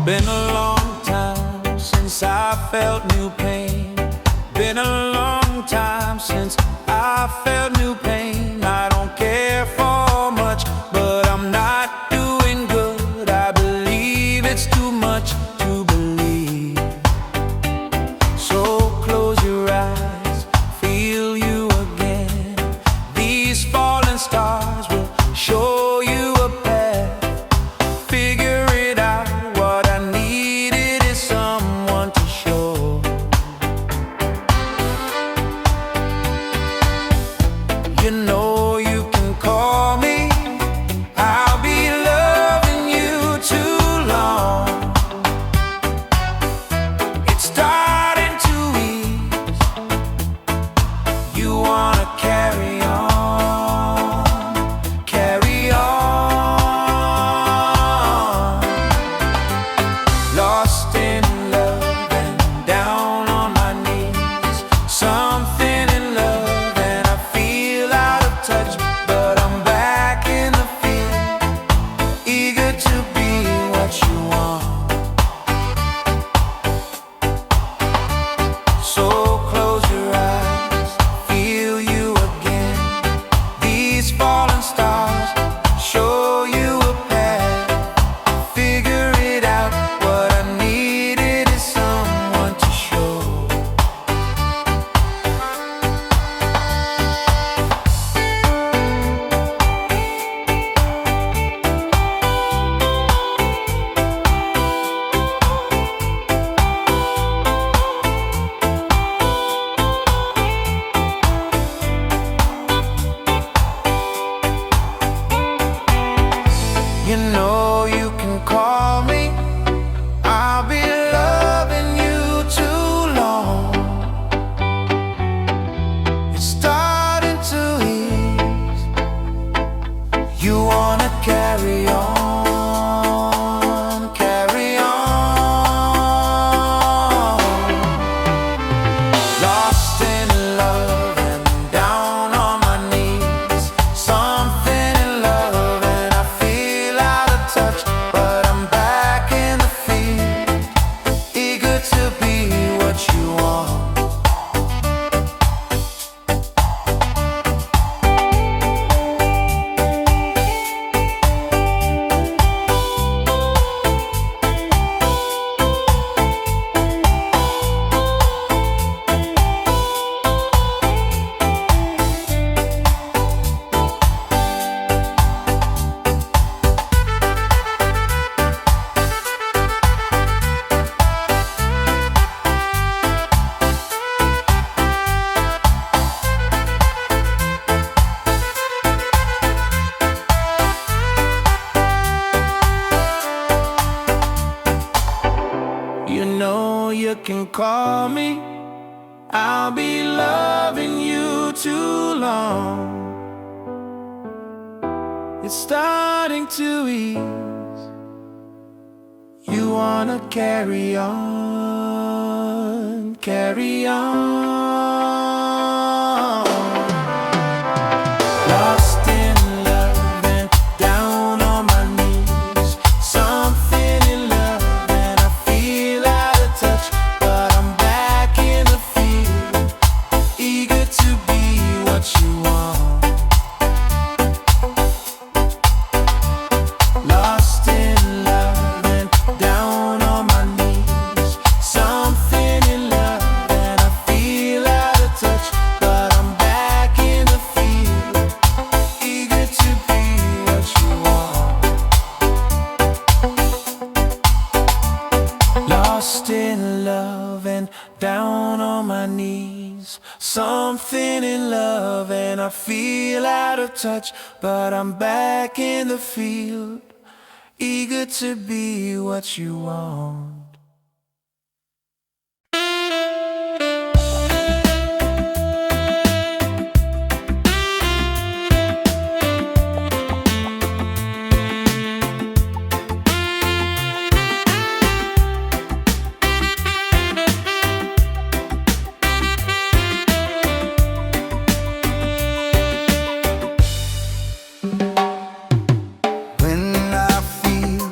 Been a long time since I felt new pain. Been a long time since I felt new pain. I don't care for much, but I'm not doing good. I believe it's too much to believe. So close your eyes, feel you again. These falling stars will show you a path. Figure it out. What I needed is someone to show. You know you can call me. I'll be loving you too long. It's starting to ease. You wanna carry on, carry on. Lost in love and down on my knees. Something in love and I feel out of touch, but I'm back in the field, eager to be what you want. So close your eyes, feel you again. These falling stars show you a path. Figure it out. What I needed is someone to show. You know you can call me. I'll be loving you too long. It's starting to ease. You wanna carry on, carry on. Lost in love and down on my knees. Something in love and I feel out of touch, but I'm back in the field, eager to be what you want. You know you can call me. I'll be loving you too long. It's starting to ease. You wanna carry on, carry on. Lost in love and down on my knees. Something in love and I feel out of touch, but I'm back in the field, eager to be what you want. Lost in love and down on my knees. Something in love and I feel out of touch, but I'm back in the field, eager to be what you want. Lost in love and down on my knees. Something in love and I feel out of touch, but I'm back in the field, eager to be what you want. When I feel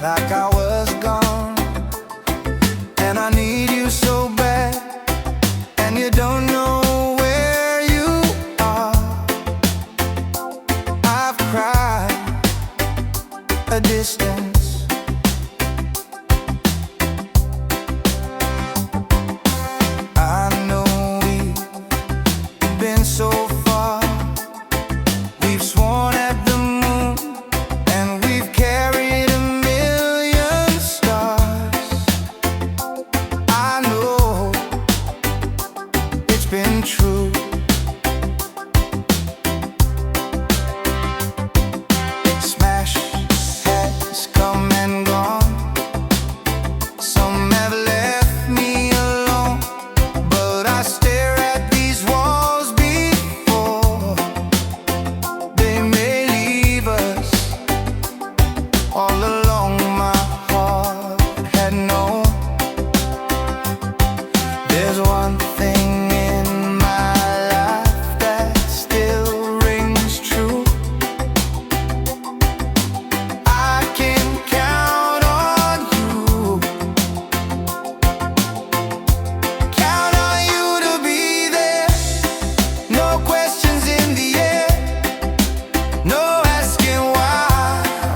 like I was gone, a distance. I know we've been so far. We've sworn at the moon, and we've carried a million stars. I know it's been true. Smash has come and gone. Some have left me alone, but I stare at these walls before they may leave us. All along my heart had known there's one thing in my life that still rings true. I can count on you. Count on you to be there. No questions in the air. No asking why.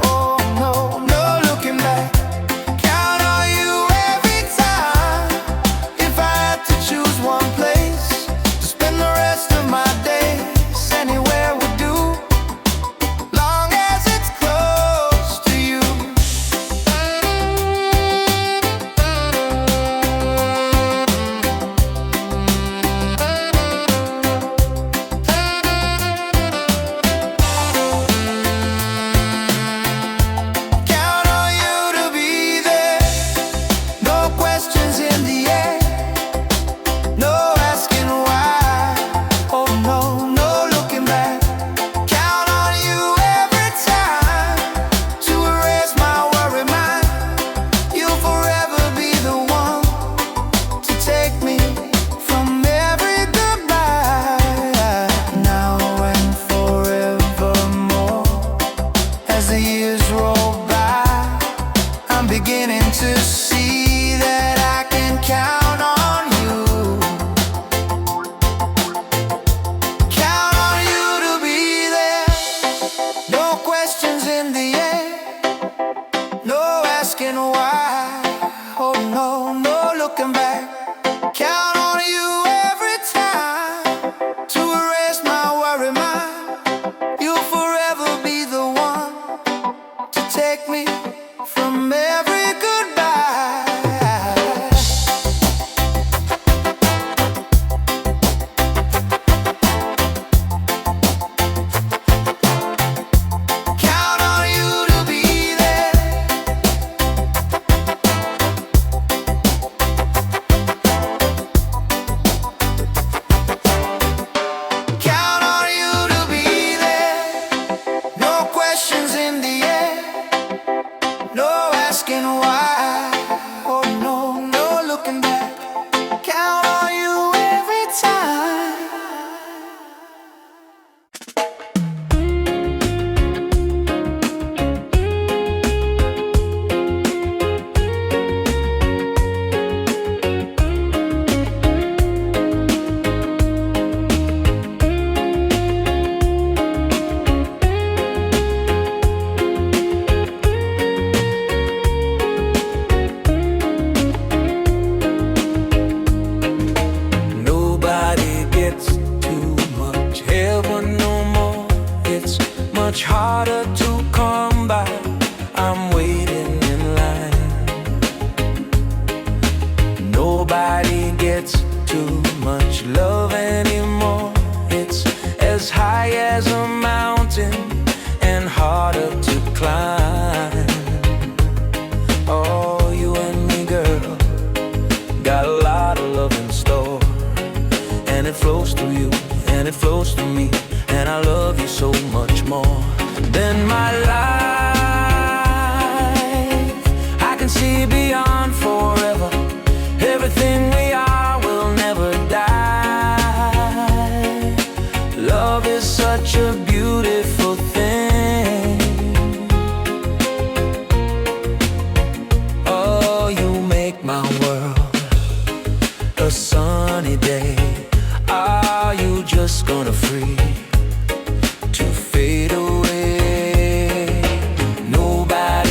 Oh no, no looking back. Count on you every time. If I had to choose one place to spend the rest of my days, anywhere would do, long as it's close to you. Count on you to be there. No questions in the air. No asking why. Oh no, no looking back. Count on you every time to erase my worry mind. You'll forever be the one to take me from every goodbye. Now and forevermore, as the years roll by, I'm beginning to see that I can count on you. Count on you to be there. No questions in the air. No asking why. Oh no, no looking back. Count on you every time to erase my worry mind. You'll forever be the one to take me from every goodbye. Count on you to be there. Count on you to be there. No questions in the air. No asking why. Oh no, no looking back. Count on you every time. Nobody gets too much heaven no more. It's much harder to come by. I'm waiting in line. Nobody gets too much love anymore. It's as high as a mountain and harder to climb. Oh, you and me, girl, got a lot of love in store, and it flows through you, and it flows through me, and I love you so much more than my life. I can see beyond forever. Everything we are will never die. Love is such a beautiful thing. Oh, you make my world a sunny day. Are you just gonna free to fade away? Nobody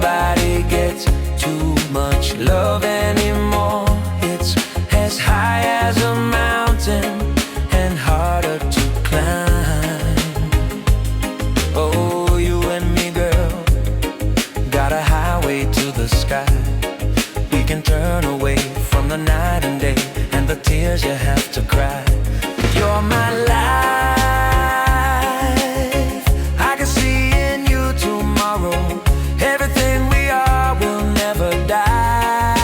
Nobody gets too much love anymore. It's as high as a mountain and harder to climb. Oh, you and me, girl, got a highway to the sky. We can turn away from the night and day and the tears you have to cry. You're my life, I can see in you tomorrow. Everything we are will never die.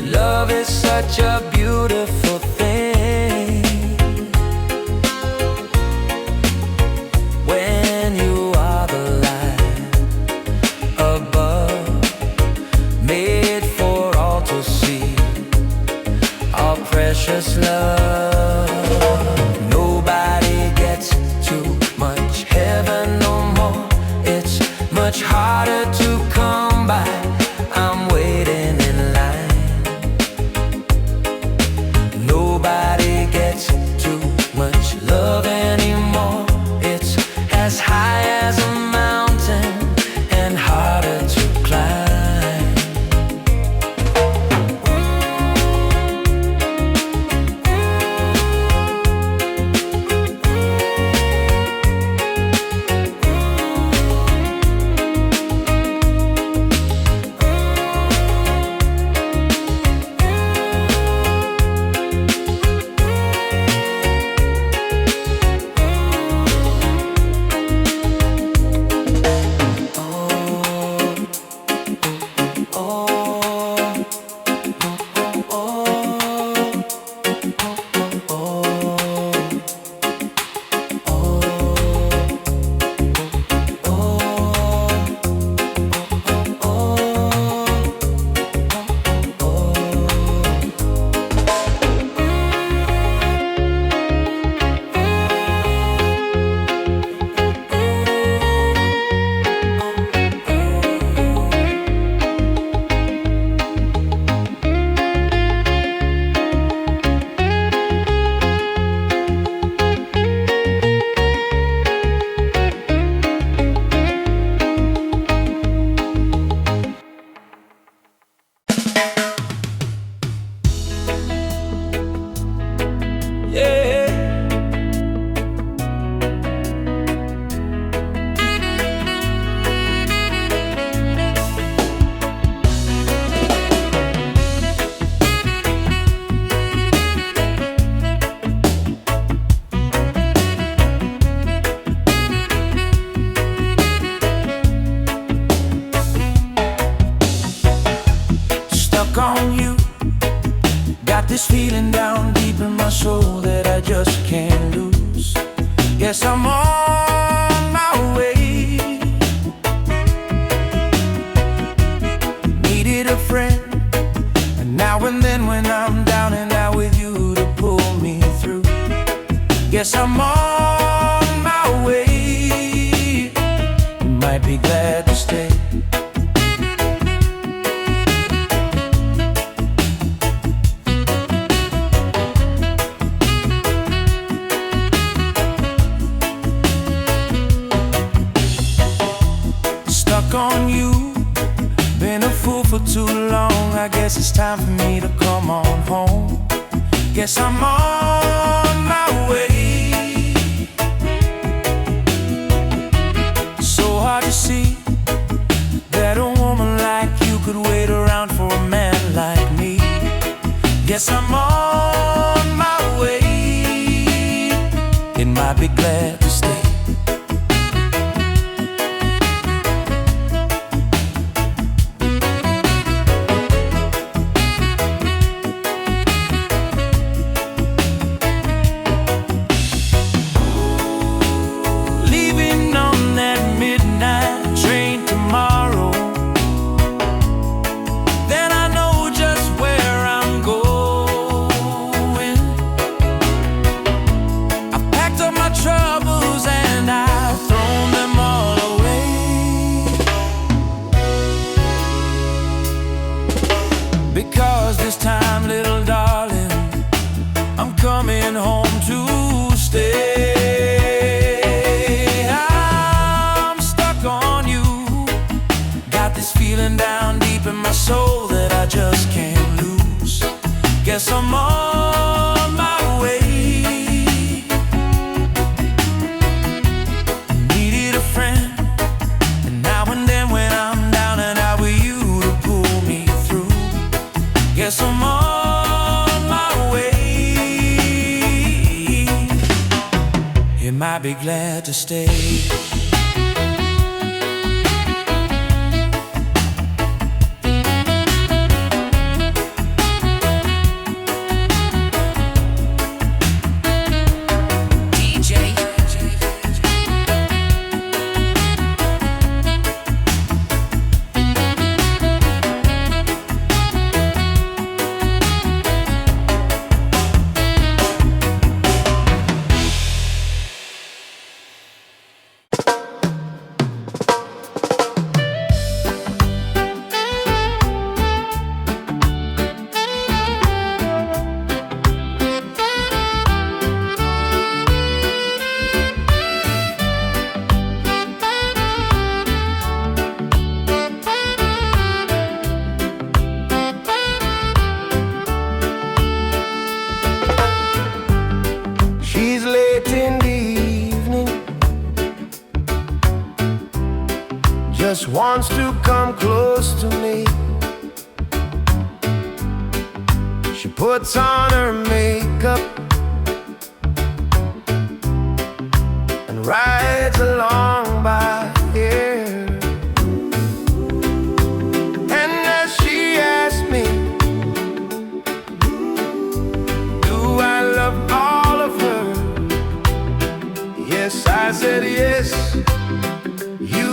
Love is such a beautiful thing. When you are the light above, made for all to see, our precious love. Nobody gets too much heaven no more. It's much harder to come by. I'm waiting in line. Nobody gets too much love anymore. It's as high as a mountain and harder to climb. On you, got this feeling down deep in my soul that I just can't lose. Yes, I'm on my way. Needed a friend, and now and then when I'm down and out with you to pull me through. Yes, I'm on my way. You might be glad to stay. On you, been a fool for too long. I guess it's time for me to come on home. Guess I'm on my way. So hard to see that a woman like you could wait around for a man like me. Guess I'm on my way, and might be glad to stay. Then I know just where I'm going. feeling down deep in my soul that I just can't lose. Guess I'm on my way. Needed a friend, and now and then when I'm down and out with you to pull me through. Guess I'm on my way. You might be glad to stay. Just wants to come close to me. She puts on her makeup and rides along by here. And as she asks me, do I love all of her? Yes, I said yes. You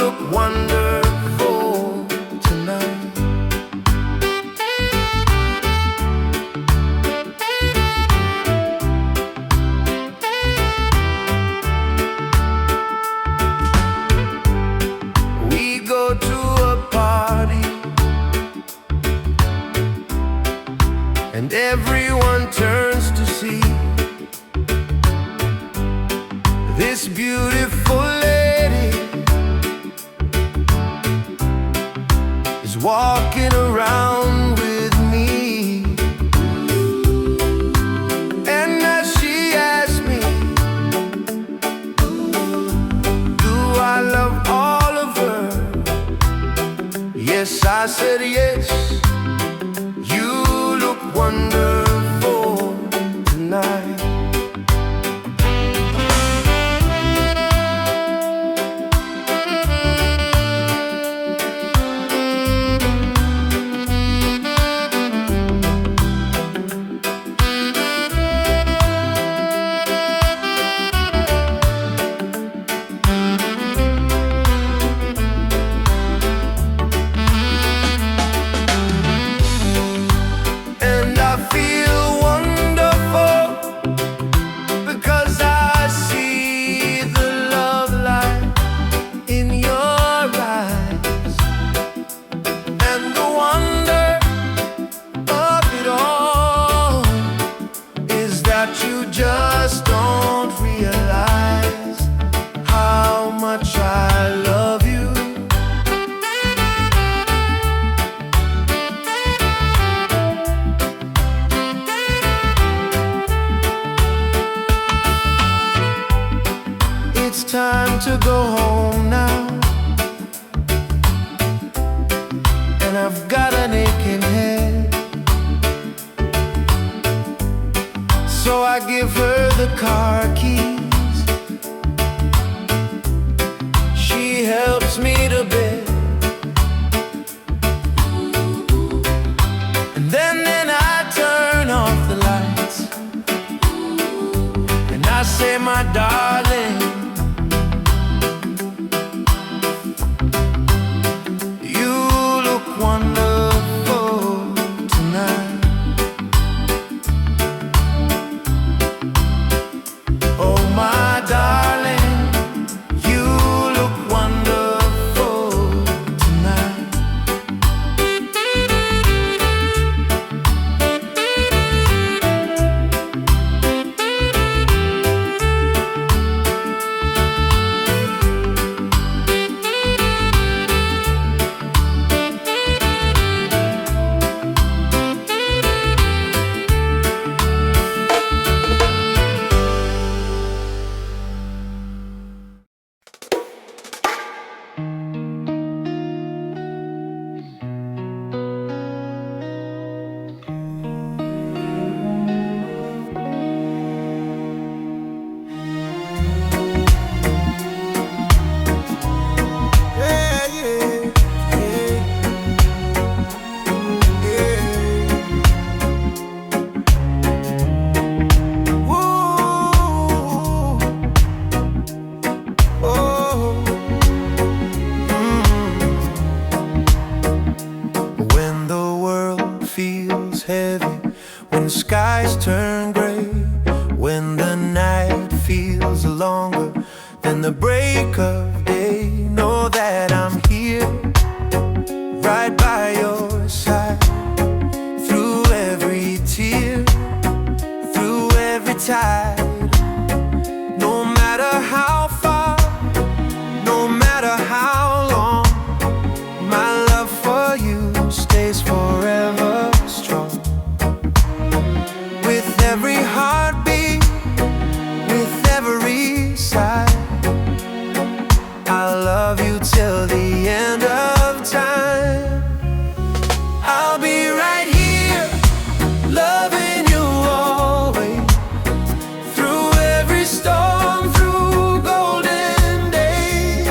look wonderful tonight. We go to a party and everyone turns to see this beautiful lady walking around with me. And as she asked me, do I love all of her? Yes, I said yes. You look wonderful tonight. You just don't realize how much I love you. It's time to go home now, and I've got an aching head. So I give her the car keys. She helps me to bed, and then I turn off the lights, and I say, my darling, you look wonderful tonight. Oh, my darling, you look wonderful tonight. right by your side. Through every tear, through every tide. No matter how far, no matter how long, my love for you stays forever strong. With every heartbeat, with every sigh, I'll love you till the end of time. I'll be right here, loving you always. Through every storm, through golden days.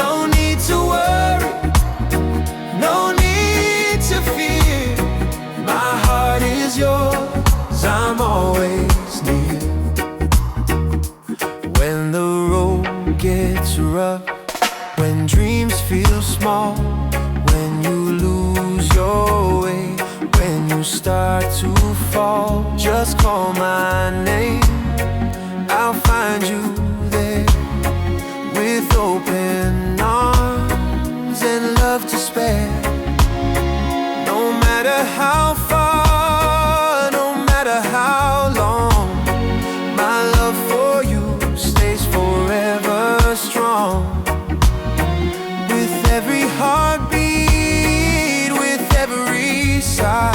No need to worry, no need to fear. My heart is yours, I'm always near. When the road gets rough, when dreams feel small, when you lose your way, when you start to fall, just call my name, I'll find you there. With open arms and love to spare. No matter how far, no matter how long, my love for you stays forever strong. With every heartbeat, with every sigh,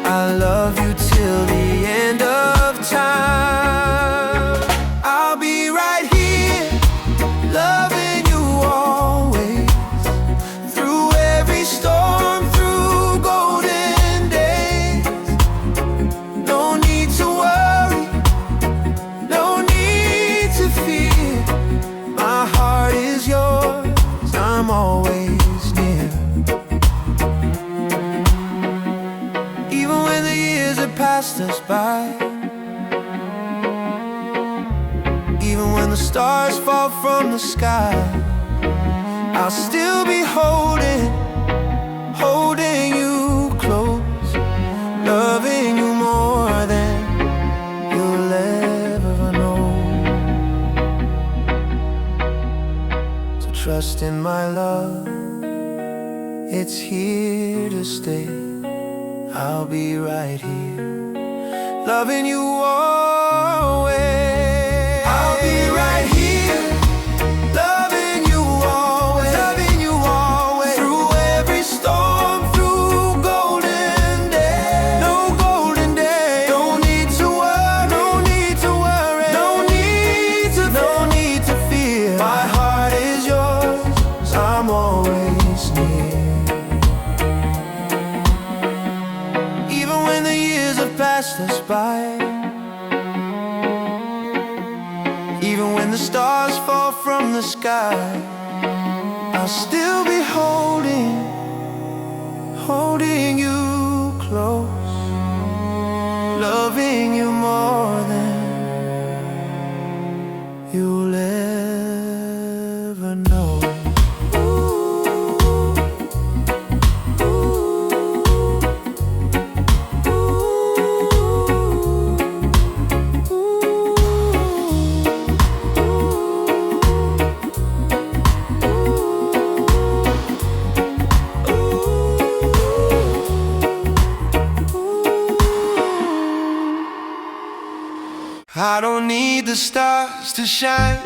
I love you till the end of time. I'll be right here, loving you always. Through every storm, through golden days. No need to worry, no need to fear. My heart is yours, I'm always near. Even when the years have passed us by, even when the stars fall from the sky, I'll still be holding you close, loving you more than you'll ever know. So trust in my love, it's here to stay. I'll be right here, loving you always. I'll be right here, loving you always, loving you always. Through every storm, through golden days. No golden days. No need to worry, no need to worry, no need to fear. My heart is yours, I'm always near. Even when the years have passed us by, even when the stars fall from the sky, I'll still be holding you close, loving you more than you'll ever know. I don't need the stars to shine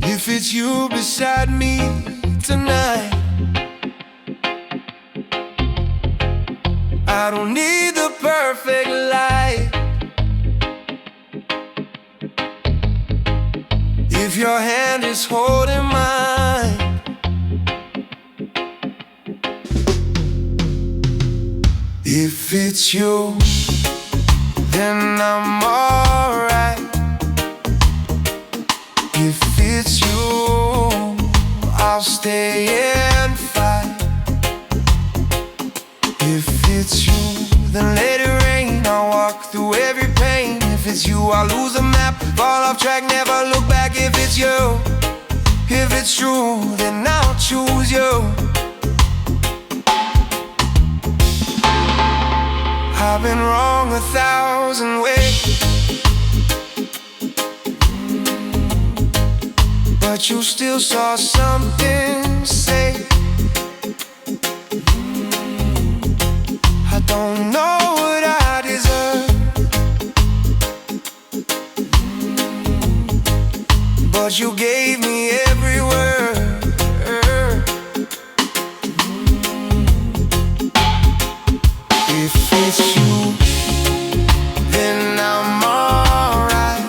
if it's you beside me tonight. I don't need the perfect light if your hand is holding mine. If it's you, then I'm alright. If it's you, I'll stay and fight. If it's you, then let it rain. I'll walk through every pain. If it's you, I'll lose a map, fall off track, never look back. If it's you, if it's true, then I'll choose you. I've been wrong 1,000 ways. but you still saw something, say. I don't know what I deserve, but you gave me every word. If it's you, then I'm alright.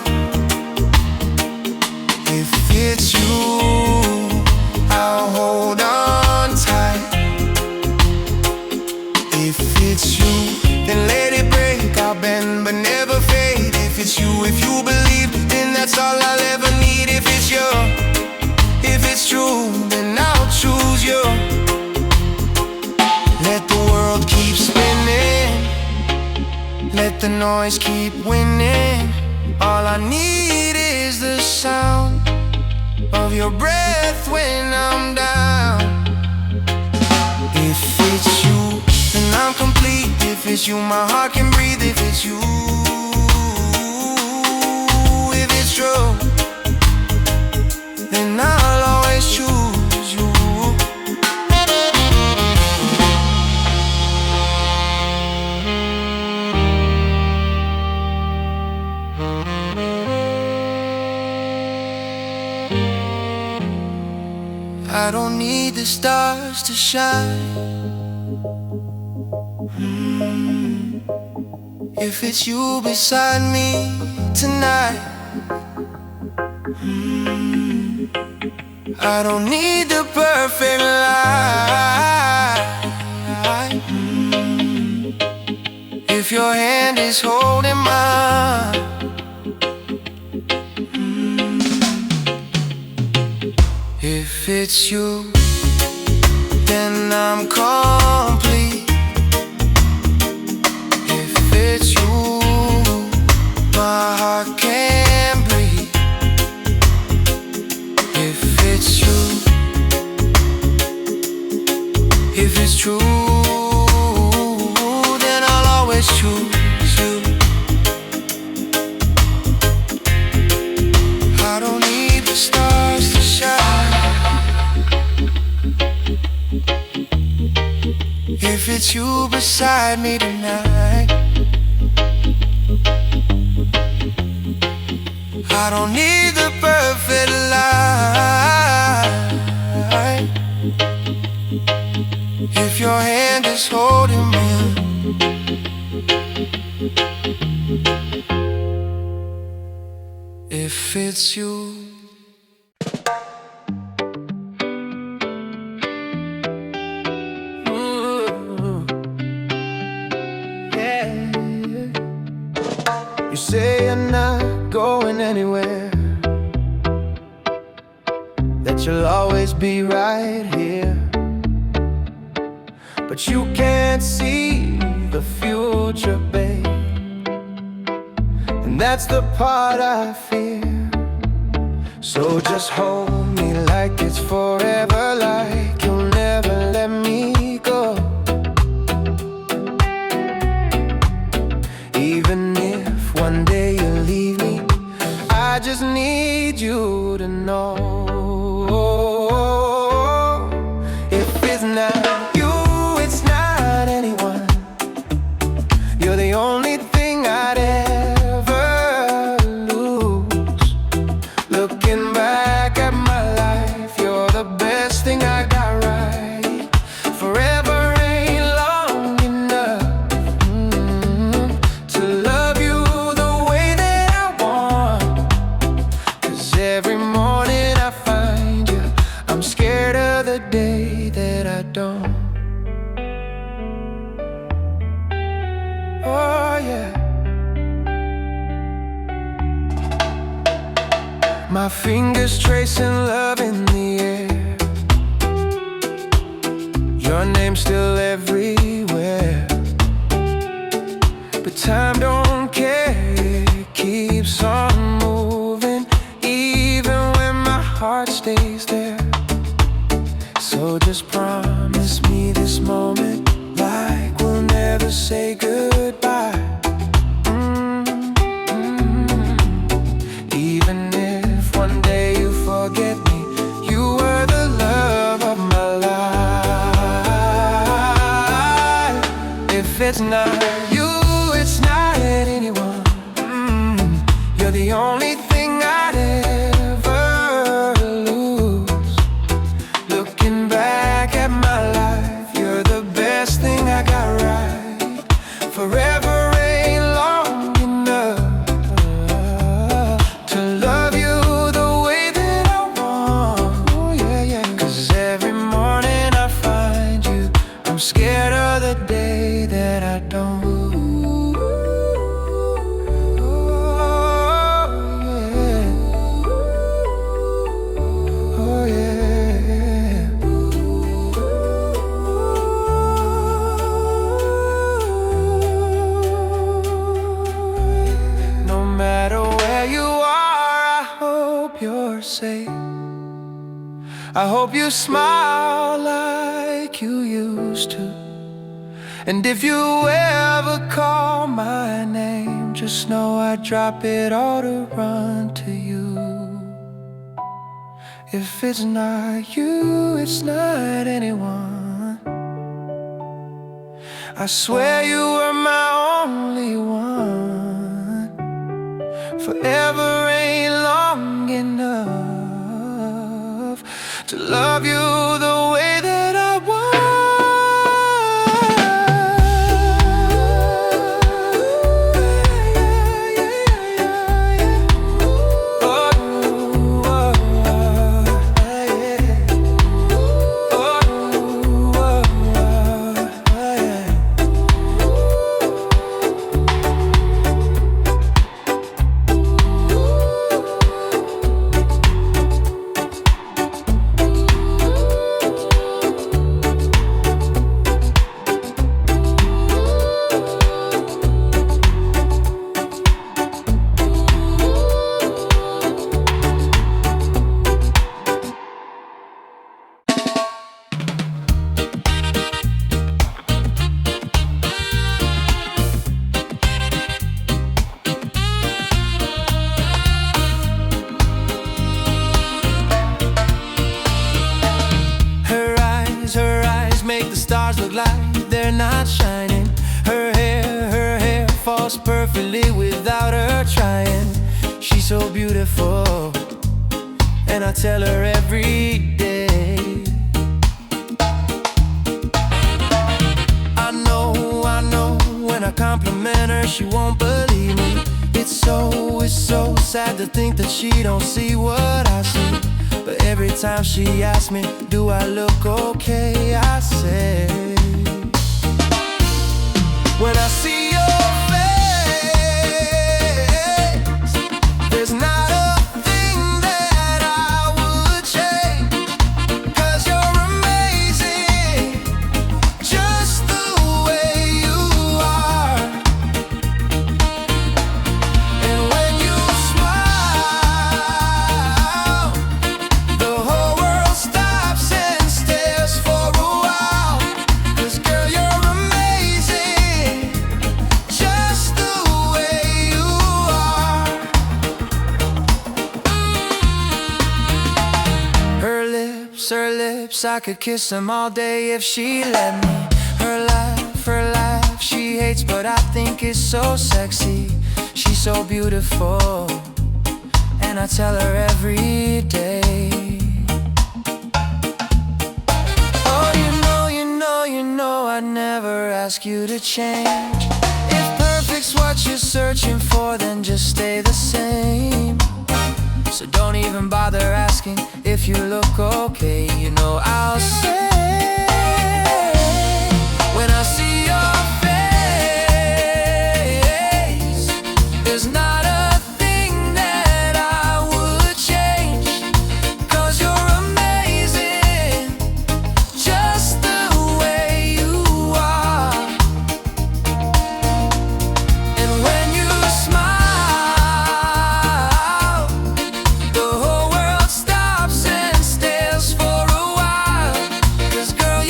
If it's you, I'll hold on tight. If it's you, then let it break. I'll bend but never fade. If it's you, if you believe, then that's all I'll ever need. If it's you, if it's true, then I'll choose you. Let the world keep spinning, let the noise keep winning. All I need is the sound of your breath when I'm down. If it's you, then I'm complete. If it's you, my heart can breathe. If it's you, if it's true, then I'll always choose you. I don't need the stars to shine. If it's you beside me tonight, I don't need the perfect light. If your hand is holding mine, if it's you, then I'm complete. If it's you, my heart can breathe. If it's you, if it's true, then I'll always choose you. I don't need the stars to shine. If it's you beside me tonight, I don't need the perfect light. If your hand is holding mine, if it's you. You say you're not going anywhere, that you'll always be right here, but you can't see the future, babe, and that's the part I fear. So just hold me like it's forever, like you'll never let me go. Even if one day you leave me, I just need you to know. If it's not you, it's not anyone. You're the only thing I'd ever lose. Looking back at my life, you're the best thing I got right. Forever ain't long enough to love you the way that I want. 'Cause every morning I find you, I'm scared of the day that I don't. Oh yeah. My fingers tracing love in the air, your name's still everywhere, but time don't care, it keeps on moving, even when my heart stays there. So just promise me this moment, like we'll never say goodbye. Even if one day you forget me, it's not you, it's not anyone. You're the only thing I'd ever lose. Looking back at my life, you're the best thing I got right. Forever ain't long enough to love you the way that I want. Oh, yeah, yeah. 'Cause every morning I find you, I'm scared of the day that I don't. I hope you smile like you used to. And if you ever call my name, just know I drop it all to run to you. If it's not you, it's not anyone. I swear you were my only one. Forever ain't long enough to love you the way that I want. Look like they're not shining. Her hair falls perfectly without her trying. She's so beautiful, and I tell her every day. I know, when I compliment her, she won't believe me. It's so sad to think that she don't see what I see. But every time she asks me, do I look okay, I say, when I see your face, there's not a thing that I would change. 'Cause you're amazing, just the way you are. And when you smile, the whole world stops and stares for a while. 'Cause girl, you're amazing, just the way you are. Her lips, I could kiss them all day if she let me. Her laugh, she hates, but I think it's so sexy. She's so beautiful, and I tell her every day. Oh, you know I'd never ask you to change. If perfect's what you're searching for, then just stay the same. So don't even bother asking if you look okay. You know I'll say, when I see your face, there's not a thing that I would change. 'Cause you're amazing, just the way you are. And when you smile, the whole world stops and stares for a while. 'Cause girl,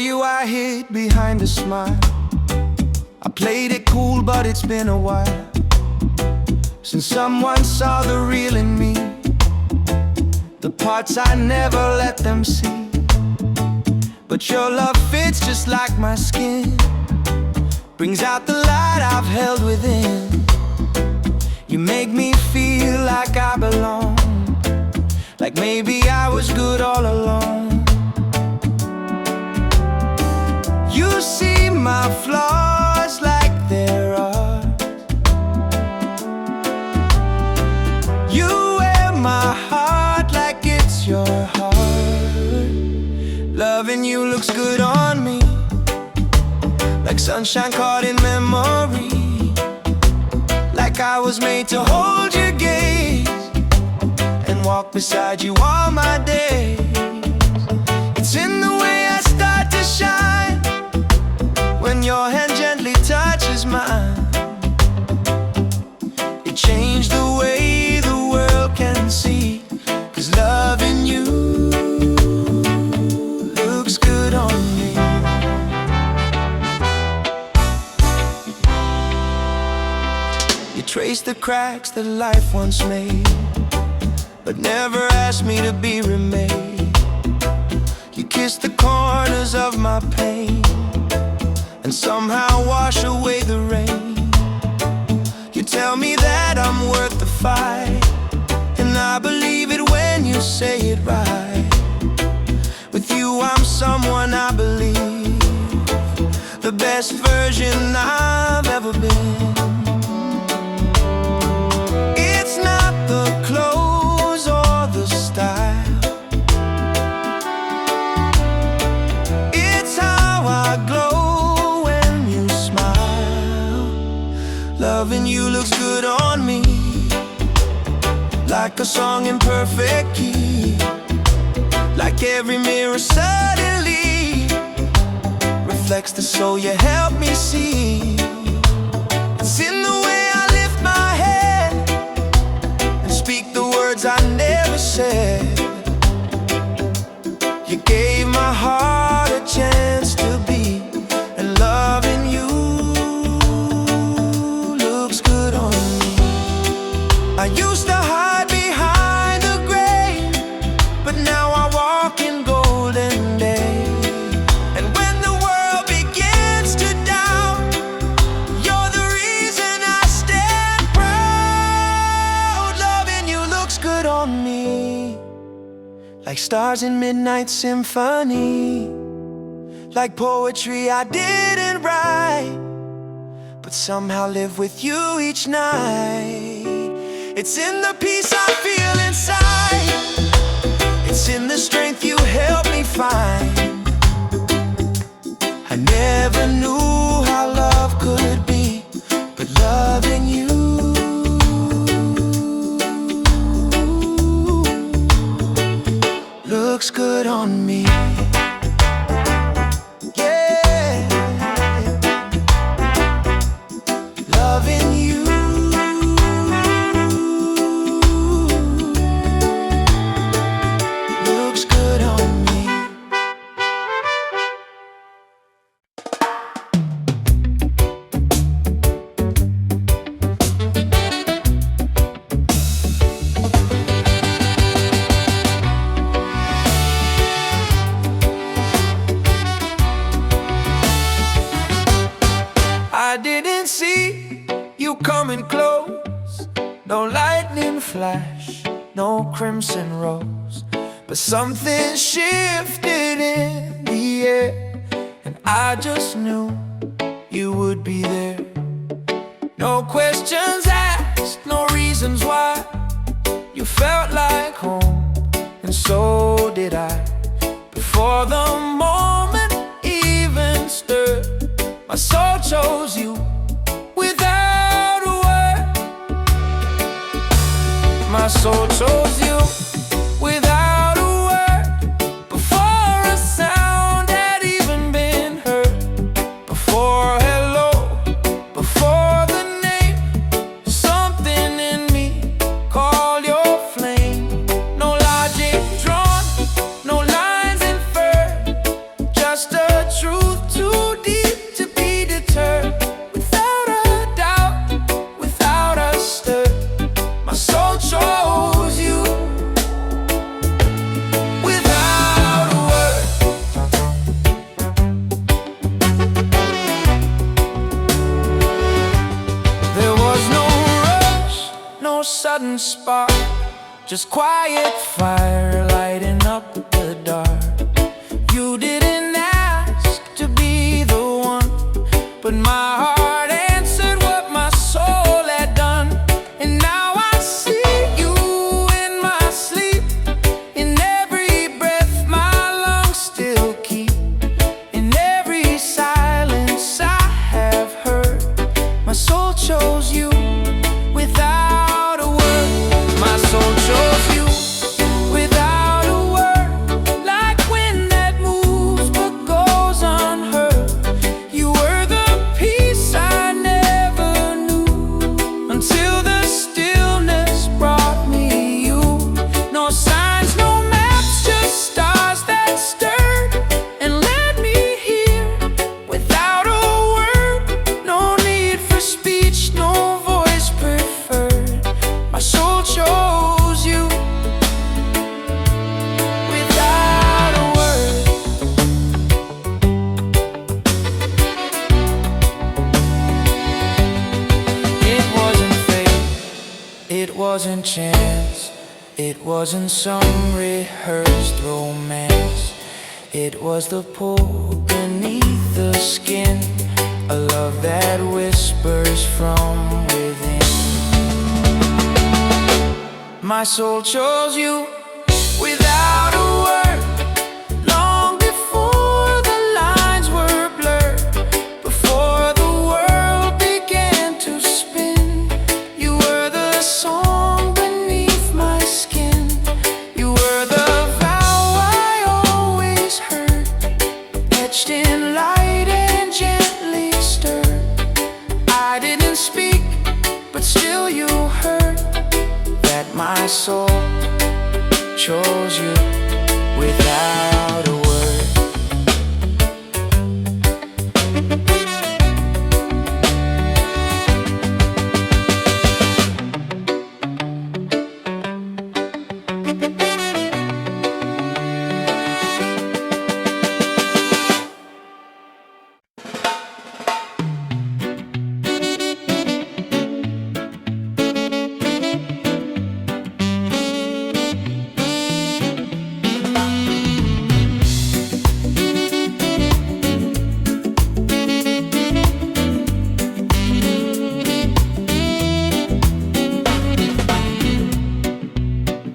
you I hid behind a smile. I played it cool, but it's been a while since someone saw the real in me, the parts I never let them see. But your love fits just like my skin, brings out the light I've held within. You make me feel like I belong, like maybe I was good all along. You see my flaws like they're art. You wear my heart like it's your heart. Loving you looks good on me, like sunshine caught in memory, like I was made to hold your gaze and walk beside you all my days. It's in the way I start to shine when your hand gently touches mine. It changed the way the world can see, 'cause loving you looks good on me. You trace the cracks that life once made, but never asked me to be remade. You kiss the corners of my pain and somehow wash away the rain. You tell me that I'm worth the fight, and I believe it when you say it right. With you I'm someone I believe, the best version I've ever been. It's not the clothes or the style, it's how I glow. Loving you looks good on me, like a song in perfect key, like every mirror suddenly reflects the soul you help me see. It's in the way I lift my head and speak the words I never said. You gave my heart a chance to beat, and loving you I used to hide behind the gray, but now I walk in golden days. And when the world begins to doubt, you're the reason I stand proud. Loving you looks good on me, like stars in midnight symphony, like poetry I didn't write, but somehow live with you each night. It's in the peace I feel inside, it's in the strength you help me find. I never knew how love could be, but loving you looks good on me. Yeah, loving you I didn't see you coming close, no lightning flash, no crimson rose, but something shifted in the air, and I just knew you would be there. No questions asked, no reasons why. You felt like home, and so did I. Before the moment even stirred, my soul chose you without a word. My soul chose you without a word, before a sound had even been heard, before hello, before the name. Something in me called your flame. No logic drawn, no lines inferred, just a sudden spark, just quiet fire lighting up the dark. You didn't ask to be the one, but my heart answered what my soul had done. And now I see you in my sleep, in every breath my lungs still keep, in every silence I have heard. My soul chose you without a word. My soul chose you without a word, like wind that moves but goes unheard. You were the peace I never knew, until the stillness brought me you. No signs, no maps, just stars that stirred and led me here without a word. No need for speech, no voice preferred. My soul chose you without a word. It wasn't fate, it wasn't chance, it wasn't some rehearsed romance. It was the pull beneath the skin, a love that whispers from within. My soul chose you without a word, long before the lines were blurred, before the world began to spin. You were the song beneath my skin. You were the vow I always heard, etched in light and gently stirred. I didn't speak, but still you heard that my soul chose you without a word.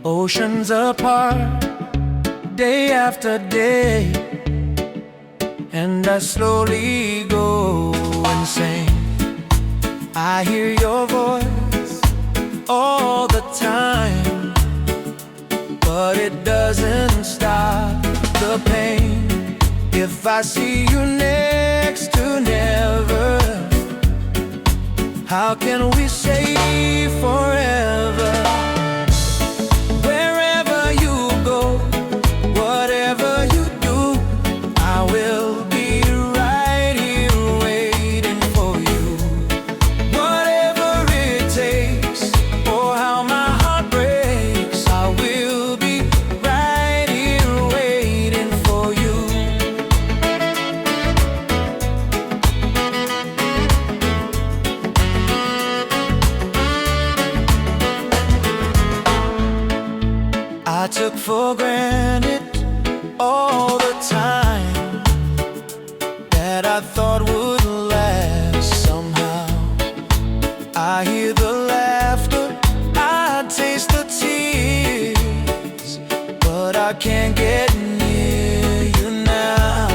Oceans apart, day after day, and I slowly go insane. I hear your voice all the time, but it doesn't stop the pain. If I see you next to never, how can we say forever? Wherever you go, whatever you do, I will be right here waiting for you. Whatever it takes, or how my heart breaks, I will be right here waiting for you. I took for granted all the time that I thought would last somehow. I hear the laughter, I taste the tears, but I can't get near you now.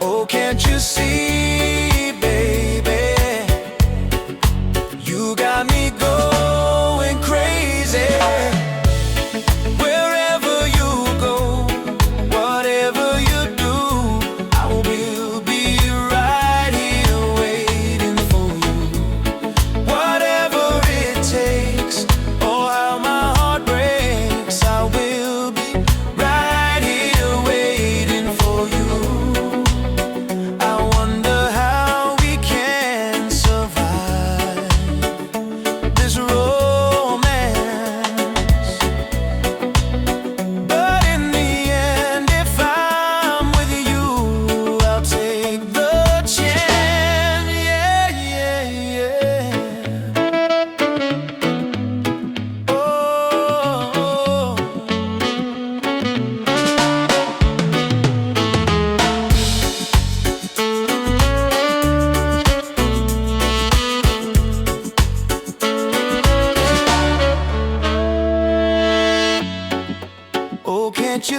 Oh, can't you see, baby? You got me going crazy. Wherever you go,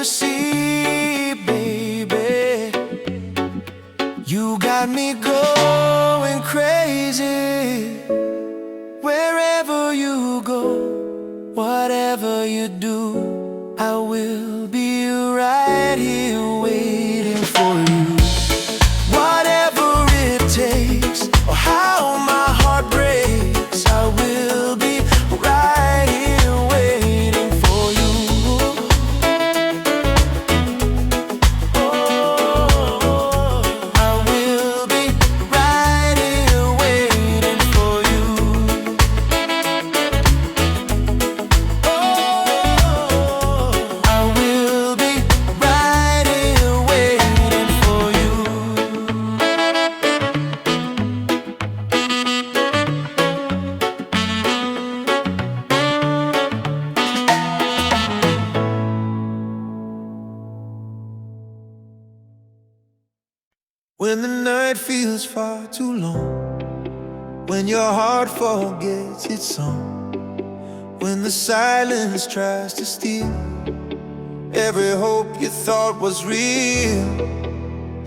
see, baby. You got me going crazy. Wherever you go, whatever you do, I will be right here waiting for you. Whatever it takes, or how my heart breaks, I will be right here waiting for you. Oh, I will be right here waiting for you. Oh, I will be right here waiting for you. When the night feels far too long, when your heart forgets its song, when the silence tries to steal every hope you thought was real,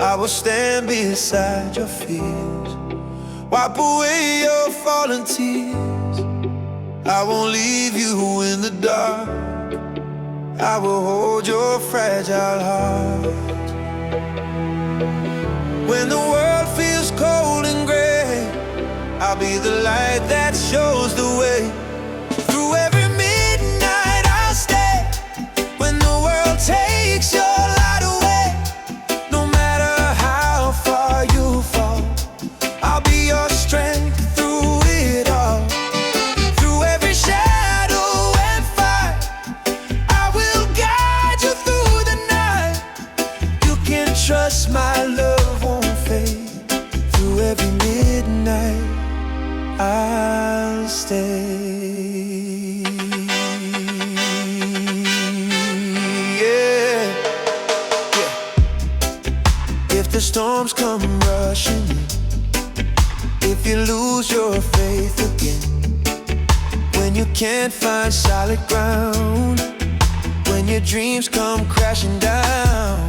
I will stand beside your fears, wipe away your fallen tears. I won't leave you in the dark, I will hold your fragile heart. When the world feels cold and gray, I'll be the light that shows the way. Through every midnight I'll stay. When the world takes your light away, no matter how far you fall, I'll be your strength through it all. Through every shadow and fight, I will guide you through the night. You can trust my love won't fade. Through every midnight I'll stay. Yeah. If the storms come rushing in, if you lose your faith again, when you can't find solid ground, when your dreams come crashing down,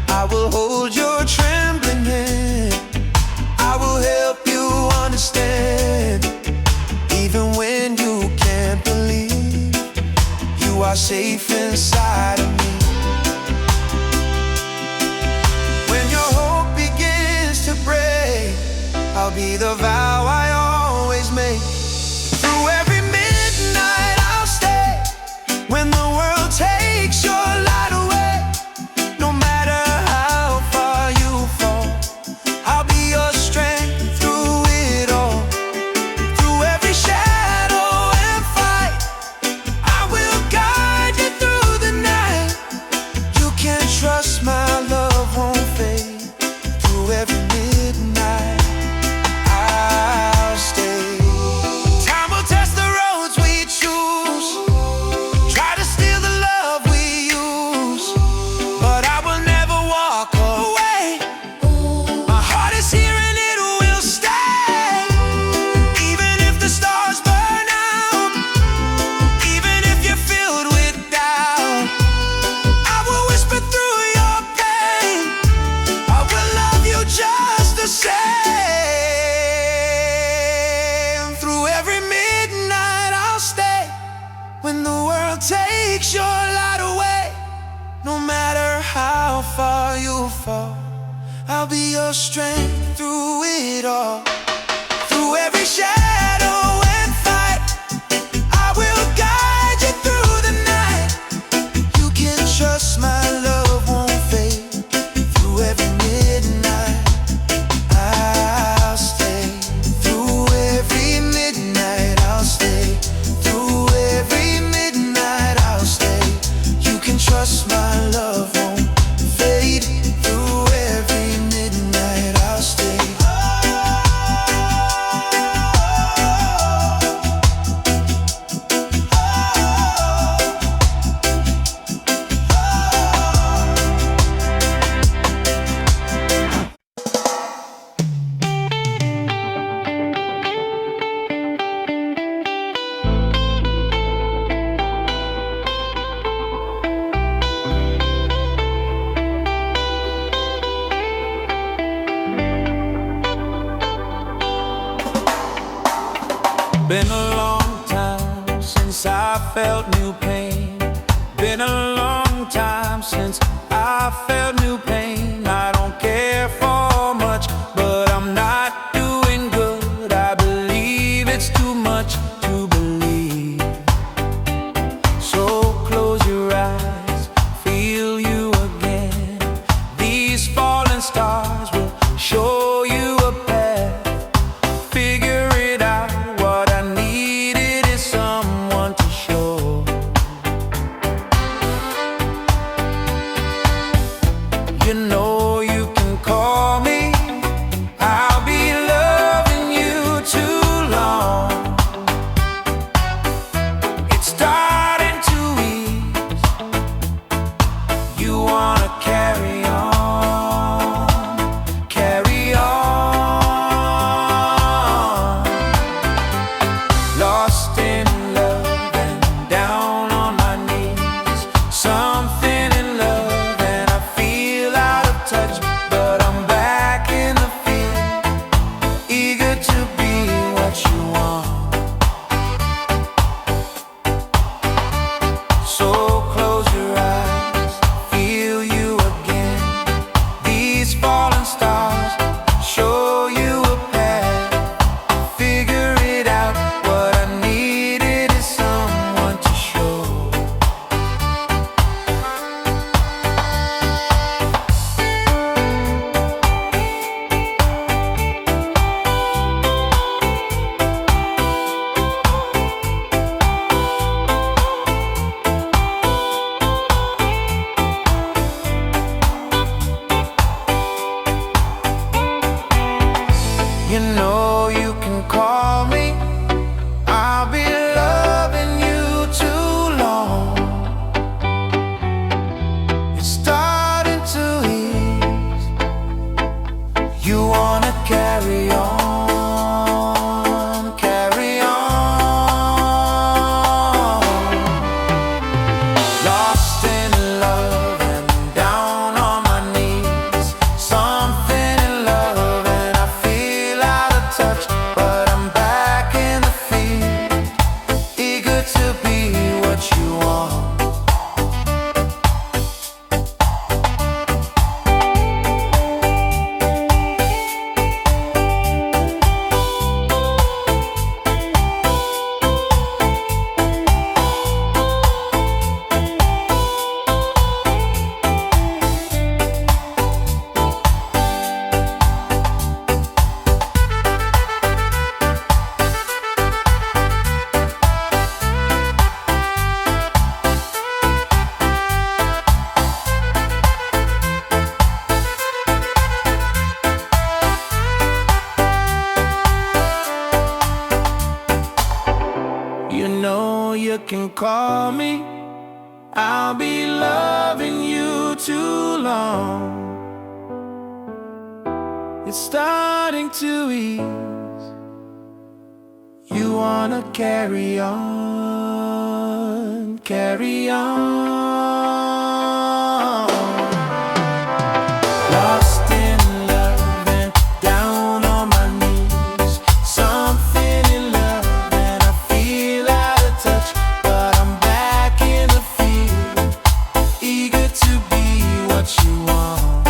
I will hold your trembling hand. I will help you understand. Even when you can't believe, you are safe inside of me. When your hope begins to break, I'll be the vow I always make. Through every midnight I'll stay. When the world takes your light away, no matter how far you fall, I'll be your strength through it all. Through every shadow and fight, I will guide you through the night. You can trust my love won't fade. Through every midnight I'll stay. Time will test the roads we choose, try to steal the love we use, but I will never walk away. My heart is here and it will stay. Even if the stars burn out, even if you're filled with doubt, I will whisper through your pain. I will love you just the same. Through every midnight I'll stay. When the world takes your light away, no matter how far you fall, I'll be your strength through it all. Through every shadow and fight, I will guide you through the night. You can trust my love won't fade. Through every midnight I'll stay. Through every midnight I'll stay. Through every midnight I'll stay. You can trust my love won't fade. Through every midnight I'll Been a long time since I felt new pain. Been a long time since I felt new pain. I don't care for much, but I'm not doing good. I believe it's too much to believe. So close your eyes, feel you again. These falling stars will show you a path. Figure it out. What I needed is someone to show. You know you can call me. I'll be loving you too long. It's starting to ease. You wanna carry on, carry on. Lost in love and down on my knees. Something in love and I feel out of touch, but I'm back in the field, eager to be what you want. So close your eyes, feel you again. These falling stars show you a path. Figure it out. What I needed is someone to show. You know you can call me. I'll be loving you too long. It's starting to ease. You wanna carry on, carry on. Lost in love and down on my knees. Something in love and I feel out of touch, but I'm back in the field, eager to be what you want. You know you can call me. I'll be loving you too long. It's starting to ease. You wanna carry on, carry on. Lost in love and down on my knees. Something in love and I feel out of touch, but I'm back in the field, eager to be what you want.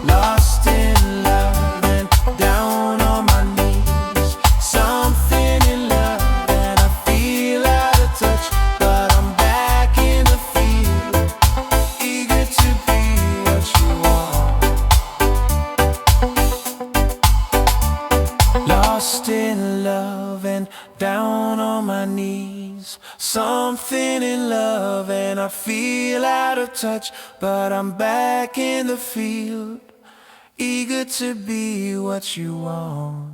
Lost in love and down on my knees. Something in love and I feel out of touch, but I'm back in the field, eager to be what you want. Lost in love and down on my knees. Something in love and I feel out of touch, but I'm back in the field, eager to be what you want.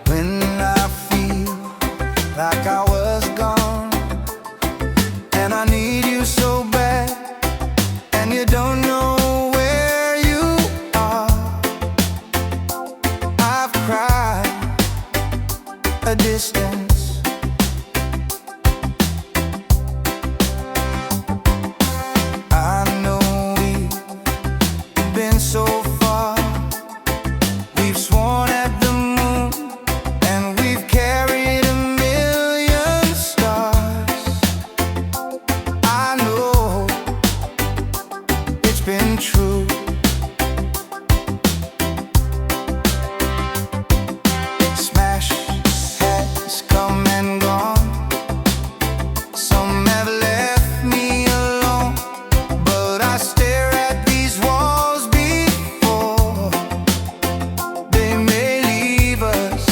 When I feel like I was gone, distance. I know we've been so far. We've sworn at the moon, and we've carried a million stars. I know it's been true. Smash has come and gone. Some have left me alone, but I stare at these walls before they may leave us.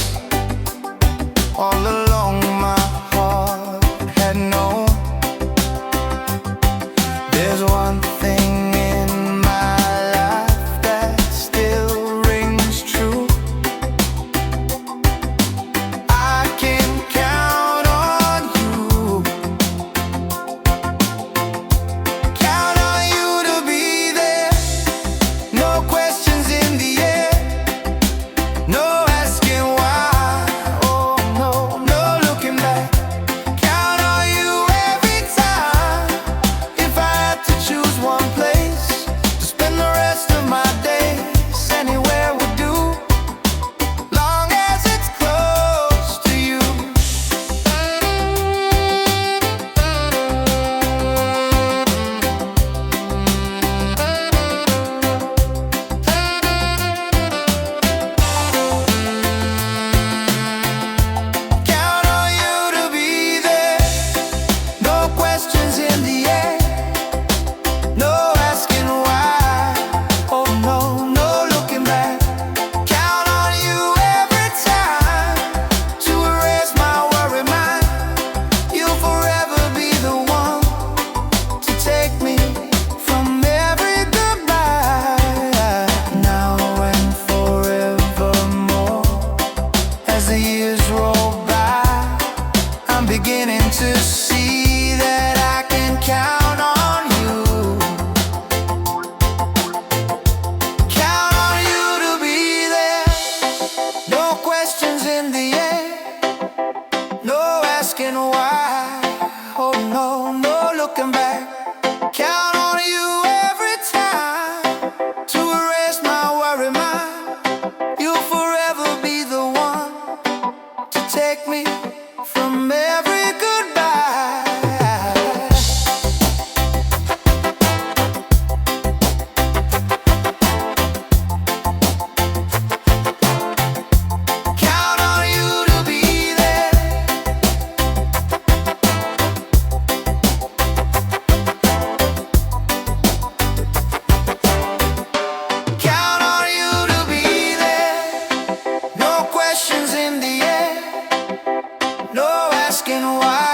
All along my heart had known there's one thing in my life that still rings true. I can count on you. Count on you to be there. No questions in the air. No asking why. Oh no, no looking back. Count on you every time. If I had to choose one place to spend the rest of my days, anywhere would do, long as it's close to you. Count on you to be there. No questions in the air. No asking why. Oh no, no looking back. Count on you every time to erase my worry mind. You'll forever be the one to take me from every goodbye. Now and forevermore, as the years roll by, I'm beginning to see that I can count on you. Count on you to be there. No questions in the air. No asking why. Oh no, no looking back. Count on you every time to erase my worry mind. You'll forever be the one to take me from every goodbye. Count on you to be there. Count on you to be there. No questions in the air. No asking why.